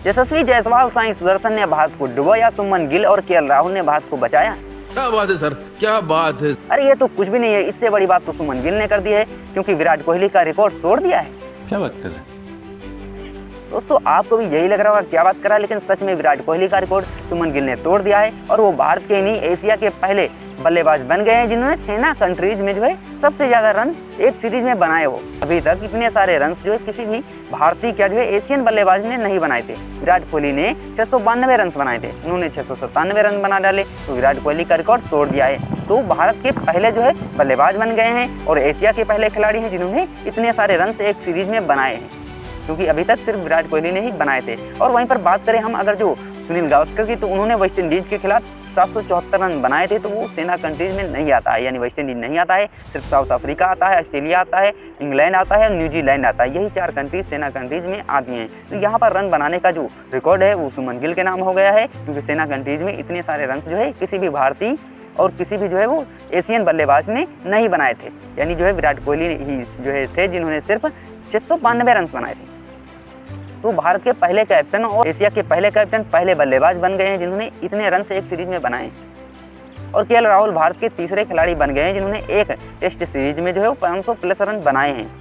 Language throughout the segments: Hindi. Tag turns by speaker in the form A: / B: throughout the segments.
A: यशस्वी जायसवाल, साई सुदर्शन ने भारत को डुबोया या सुमन गिल और केएल राहुल ने भारत को बचाया?
B: क्या बात है सर, क्या बात है।
A: अरे ये तो कुछ भी नहीं है, इससे बड़ी बात तो सुमन गिल ने कर दी है, क्योंकि विराट कोहली का रिकॉर्ड तोड़ दिया है।
B: क्या बात कर रहे हैं
A: दोस्तों, आपको भी यही लग रहा होगा क्या बात करा, लेकिन सच में विराट कोहली का रिकॉर्ड सुमन गिल ने तोड़ दिया है और वो भारत के नहीं एशिया के पहले बल्लेबाज बन गए हैं जिन्होंने 6 कंट्रीज में जो है सबसे ज्यादा रन एक सीरीज में बनाए हो। अभी तक इतने सारे रन जो है किसी भी भारतीय क्या जो है एशियन बल्लेबाज ने नहीं बनाए थे। विराट कोहली ने 692 रन बनाए थे, उन्होंने 697 रन बना डाले, तो विराट कोहली का रिकॉर्ड तोड़ दिया है। तो भारत के पहले जो है बल्लेबाज बन गए हैं और एशिया के पहले खिलाड़ी हैं जिन्होंने इतने सारे रन एक सीरीज में बनाए हैं, क्योंकि अभी तक सिर्फ विराट कोहली ने ही बनाए थे। और वहीं पर बात करें हम अगर जो सुनील गावस्कर की, तो उन्होंने वेस्ट इंडीज के खिलाफ 774 रन बनाए थे, तो वो 6 कंट्रीज में नहीं आता है, यानी वेस्ट इंडीज नहीं आता है, सिर्फ साउथ अफ्रीका आता है, ऑस्ट्रेलिया आता है, इंग्लैंड आता है और न्यूजीलैंड आता है, यही 4 कंट्रीज 6 कंट्रीज में आती हैं। तो यहाँ पर रन बनाने का जो रिकॉर्ड है वो सुमन गिल के नाम हो गया है, क्योंकि 6 कंट्रीज में इतने सारे रन जो है किसी भी भारतीय और किसी भी जो है वो एशियन बल्लेबाज ने नहीं बनाए थे, यानी जो है विराट कोहली ही जो है थे जिन्होंने सिर्फ 692 रन बनाए थे। तो भारत के पहले कैप्टन और एशिया के पहले कैप्टन, पहले बल्लेबाज बन गए हैं जिन्होंने इतने रन एक सीरीज में बनाए। और केएल राहुल भारत के तीसरे खिलाड़ी बन गए हैं जिन्होंने एक टेस्ट सीरीज में जो है वो 500 प्लस रन बनाए हैं,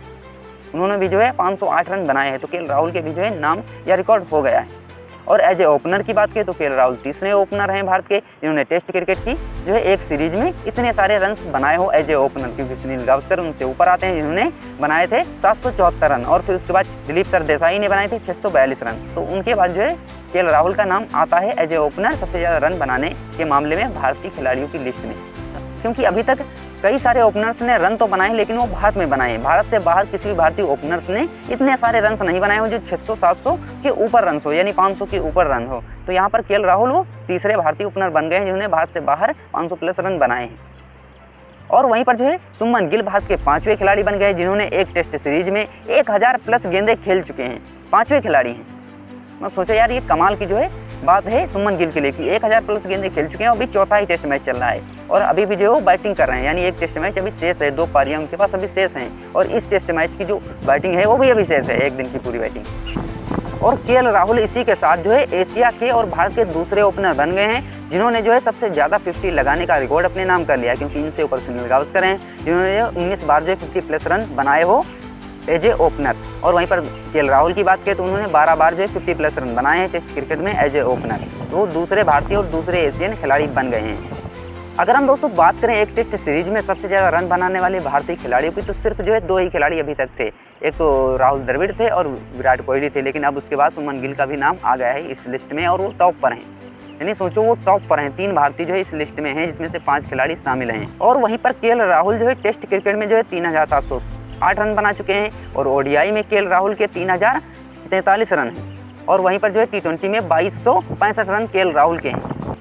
A: उन्होंने भी जो है 508 रन बनाए हैं। तो केएल राहुल के भी जो है नाम या रिकॉर्ड हो गया है। और एज ए ओपनर की बात करें तो केएल राहुल तीसरे ओपनर हैं भारत के जिन्होंने टेस्ट क्रिकेट की जो है एक सीरीज में इतने सारे रन बनाए हो एज ए ओपनर, क्योंकि सुनील गावस्कर उनसे ऊपर आते हैं जिन्होंने बनाए थे 774 रन, और फिर उसके बाद दिलीप सरदेसाई ने बनाए थे 642 रन। तो उनके बाद जो है केएल राहुल का नाम आता है एज ए ओपनर सबसे ज़्यादा रन बनाने के मामले में भारतीय खिलाड़ियों की लिस्ट में, क्योंकि अभी तक कई सारे ओपनर्स ने रन तो बनाए लेकिन वो भारत में बनाए। भारत से बाहर किसी भी भारतीय ओपनर्स ने इतने सारे रन नहीं बनाए हो जो 600-700 के ऊपर रन हो, यानी 500 के ऊपर रन हो। तो यहाँ पर केएल राहुल वो तीसरे भारतीय ओपनर बन गए हैं जिन्होंने भारत से बाहर 500 प्लस रन बनाए हैं। और वहीं पर जो है सुमन गिल भारत के 5वें खिलाड़ी बन गए जिन्होंने एक टेस्ट सीरीज में 1000 प्लस गेंदें खेल चुके हैं, 5वें खिलाड़ी हैं। मैं सोचा यार ये कमाल की जो है बात है सुमन गिल के लिए कि 1000 प्लस गेंदें खेल चुके हैं, अभी चौथा ही टेस्ट मैच चल रहा है और अभी भी जो है वो बैटिंग कर रहे हैं, यानी एक टेस्ट मैच अभी शेष है, 2 पारियां उनके पास अभी शेष हैं और इस टेस्ट मैच की जो बैटिंग है वो भी अभी शेष है, 1 दिन की पूरी बैटिंग। और केएल राहुल इसी के साथ जो है एशिया के और भारत के दूसरे ओपनर बन गए हैं जिन्होंने जो है सबसे ज़्यादा 50 लगाने का रिकॉर्ड अपने नाम कर लिया, क्योंकि इनसे ऊपर सुनील गावस्कर हैं जिन्होंने 19 बार जो है 50 प्लस रन बनाए हो एज ए ओपनर। और वहीं पर केएल राहुल की बात करें तो उन्होंने 12 बार जो है 50 प्लस रन बनाए हैं टेस्ट क्रिकेट में एज ए ओपनर, तो दूसरे भारतीय और दूसरे एशियन खिलाड़ी बन गए हैं। अगर हम दोस्तों बात करें एक टेस्ट सीरीज में सबसे ज़्यादा रन बनाने वाले भारतीय खिलाड़ियों की, तो सिर्फ जो है 2 ही खिलाड़ी अभी तक थे, एक तो राहुल द्रविड़ थे और विराट कोहली थे, लेकिन अब उसके बाद सुमन गिल का भी नाम आ गया है इस लिस्ट में और वो टॉप पर हैं, यानी सोचो वो टॉप पर हैं। 3 भारतीय जो है इस लिस्ट में हैं जिसमें से 5 खिलाड़ी शामिल हैं। और वहीं पर केएल राहुल जो है टेस्ट क्रिकेट में जो है 3708 रन बना चुके हैं और ओडीआई में केएल राहुल के 3043 रन हैं, और वहीं पर जो है टी20 में 2265 रन केएल राहुल के हैं।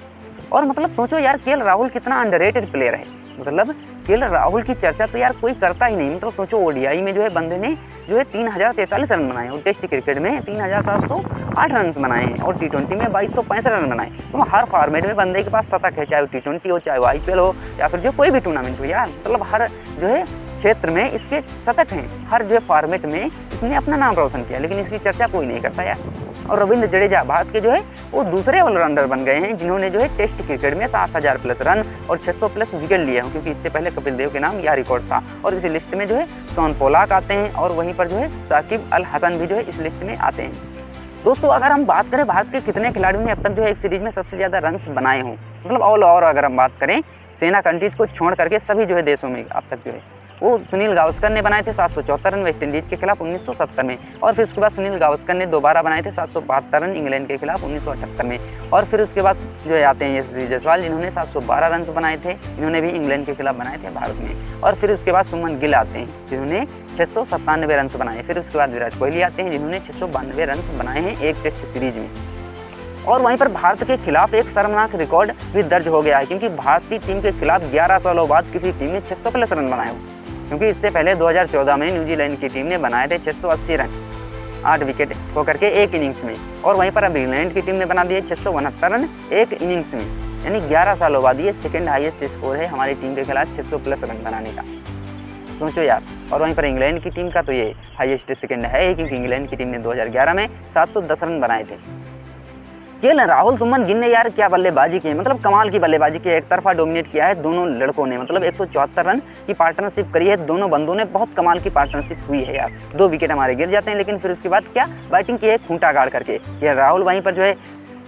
A: और मतलब सोचो यार केएल राहुल कितना अंडररेटेड प्लेयर है, मतलब केएल राहुल की चर्चा तो यार कोई करता ही नहीं। मतलब सोचो ओडीआई में जो है बंदे ने जो है 3043 रन बनाए और टेस्ट क्रिकेट में 3708 रन बनाए हैं और टी20 में 2265 रन बनाए। तो हर फॉर्मेट में बंदे के पास शतक है, चाहे वो टी20 हो, चाहे वो आईपीएल हो, या फिर जो कोई भी टूर्नामेंट हो यार, मतलब हर जो है क्षेत्र में इसके शतक हैं, हर जो फॉर्मेट में इसने अपना नाम रोशन किया, लेकिन इसकी चर्चा कोई नहीं करता यार। और रविंद्र जडेजा भारत के जो है वो दूसरे ऑलराउंडर बन गए हैं जिन्होंने जो है टेस्ट क्रिकेट में 7000 प्लस रन और 600 प्लस विकेट लिए हैं, क्योंकि इससे पहले कपिल देव के नाम यह रिकॉर्ड था। और इस लिस्ट में जो है शॉन पोलाक आते हैं और वहीं पर जो है साकिब अल हसन भी जो है इस लिस्ट में आते हैं। दोस्तों अगर हम बात करें भारत के कितने खिलाड़ियों ने अब तक जो है एक सीरीज में सबसे ज़्यादा रन बनाए हों, मतलब ऑल ओवर अगर हम बात करें 6 कंट्रीज़ को छोड़ करके सभी जो है देशों में अब तक जो है वो सुनील गावस्कर ने बनाए थे 774 रन वेस्ट इंडीज़ के खिलाफ 1970 में, और फिर उसके बाद सुनील गावस्कर ने दोबारा बनाए थे 772 रन इंग्लैंड के खिलाफ 1978 में, और फिर उसके बाद जो है आते हैं यशस्वी जायसवाल जिन्होंने 712 रन बनाए थे, इन्होंने भी इंग्लैंड के खिलाफ बनाए थे भारत में। और फिर उसके बाद सुमन गिल आते हैं जिन्होंने 697 रन बनाए। फिर उसके बाद विराट कोहली आते हैं जिन्होंने 692 रन बनाए हैं एक टेस्ट सीरीज में। और वहीं पर भारत के खिलाफ एक शर्मनाक रिकॉर्ड भी दर्ज हो गया है, क्योंकि भारतीय टीम के खिलाफ 11 सालों बाद किसी टीम ने 600 प्लस रन बनाए हो, क्योंकि इससे पहले 2014 में न्यूजीलैंड की टीम ने बनाए थे 680 रन 8 विकेट होकर के एक इनिंग्स में, और वहीं पर अब इंग्लैंड की टीम ने बना दिए 669 रन एक इनिंग्स में, यानी 11 सालों बाद ये सेकंड हाईएस्ट स्कोर है हमारी टीम के खिलाफ 600 प्लस रन बनाने का, सोचो यार। और वहीं पर इंग्लैंड की टीम का तो ये हाईएस्ट सेकंड है, क्योंकि इंग्लैंड की टीम ने 2011 में 710 रन बनाए थे। केएल राहुल सुमन गिल ने यार क्या बल्लेबाजी की है, मतलब कमाल की बल्लेबाजी की है। एक तरफा डोमिनेट किया है दोनों लड़कों ने, मतलब 174 रन की पार्टनरशिप करी है दोनों बंदों ने, बहुत कमाल की पार्टनरशिप हुई है यार। 2 विकेट हमारे गिर जाते हैं, लेकिन फिर उसके बाद क्या बैटिंग की है खूंटा गाड़ करके। केएल राहुल वहीं पर जो है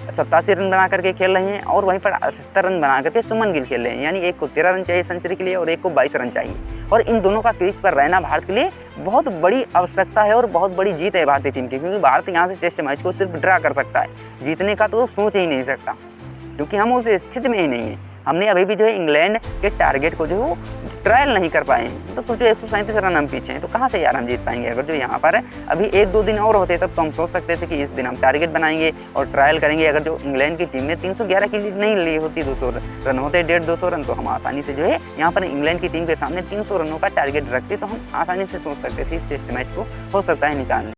A: 87 रन बना करके खेल रहे हैं और वहीं पर 78 रन बना करके सुमन गिल खेल रहे हैं, यानी एक को 13 रन चाहिए सेंचुरी के लिए और एक को 22 रन चाहिए। और इन दोनों का क्रीज पर रहना भारत के लिए बहुत बड़ी आवश्यकता है और बहुत बड़ी जीत है भारतीय टीम की, क्योंकि भारत यहाँ से टेस्ट मैच को सिर्फ ड्रा कर सकता है, जीतने का तो सोच ही नहीं सकता, क्योंकि हम उस स्थिति में ही नहीं है। हमने अभी भी जो है इंग्लैंड के टारगेट को जो है ट्रायल नहीं कर पाए हैं, तो सोचो 137 रन हम पीछे हैं, तो कहाँ से यार हम जीत पाएंगे। अगर जो यहाँ पर अभी 1-2 दिन और होते तब तो हम सोच सकते थे कि इस दिन हम टारगेट बनाएंगे और ट्रायल करेंगे। अगर जो इंग्लैंड की टीम ने 311 की लीड नहीं ली होती, 200 रन होते, 150-200 रन, तो हम आसानी से जो है यहाँ पर इंग्लैंड की टीम के सामने 300 रनों का टारगेट रखते, तो हम आसानी से सोच सकते थे इस टेस्ट मैच को हो सकता है निकालने।